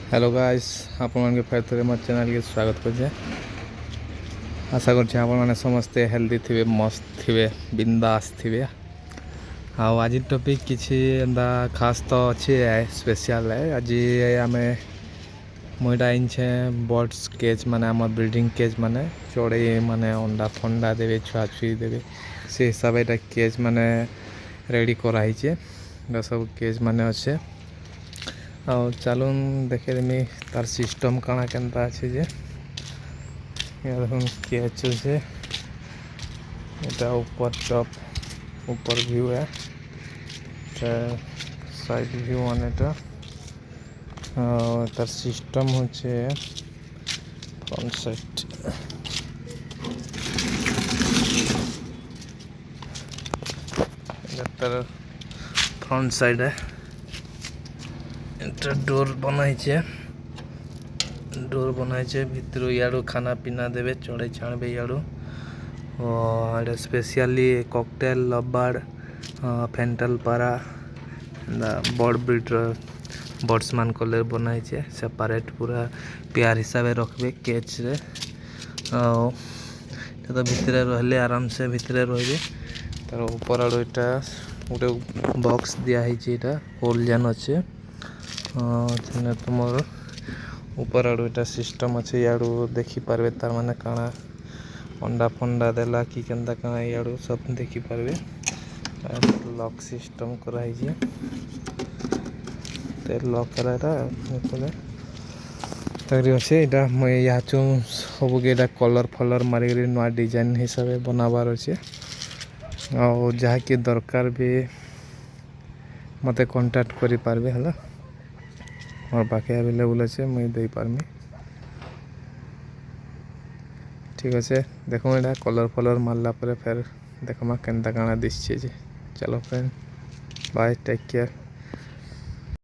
Hello guys आपन फेर थे मोर चैनल के स्वागत करे। आशा कर समस्ते हेल्दी थे, मस्त थे, बिंदास थे। आज टॉपिक किसी एंदा खास तो अच्छे है, स्पेशल है। आज आम मुझा आनछे बर्ड्स केज माने आम बिल्डिंग केज माने चढ़ई माने अंडा फंडा देवे, छुआ छुई देवे, से हिसाब से केज माने रेडी कराई सब केज माने अच्छे। और चलून देखेदेमी तार सिस्टम काना केनता अच्छे जे देखुन केच से ऊपर टॉप ऊपर व्यू है, साइड व्यू मान तार सिस्टम होचे फ्रंट साइड। तार फ्रंट साइड है, डोर बनाई भितर यारू खाना पीना देवे, चढ़े छाड़बे यारू और स्पेशली कॉकटेल लबार फेंटल पारा बर्ड ब्रीडर बर्ड्स मान कलर बनाई सेपारेट पूरा पेयर हिसाब से रखबे केज रे। तो भितर रहले आराम से भितर रही। तार ऊपर आड़ यहाँ गोटे बॉक्स दिखाई होल जान अच्छे तुम ऊपर आड़ यहाँ सिस्टम अच्छे, याड़ू देखी पार्बे तार माने काना अंडा फंडा देला कि केनता काना याड़ू सब देखी पार्बे। लॉक सिस्टम कराई लॉक कराला अच्छे। यहाँ सबके कलर फलर मारिक नुआ डिजाइन हिसाब से बनाबार अच्छे। और जहाँ कि दरकार भी मते कांटेक्ट करि पारबे हला, और बाकी अवेलेबल अच्छे मुझे दे पारमी। ठीक अच्छे देखो यहाँ कलर फलर मारला फिर देखमा केनता काना दिशे। चलो फ्रेंड बाय, टेक केयर।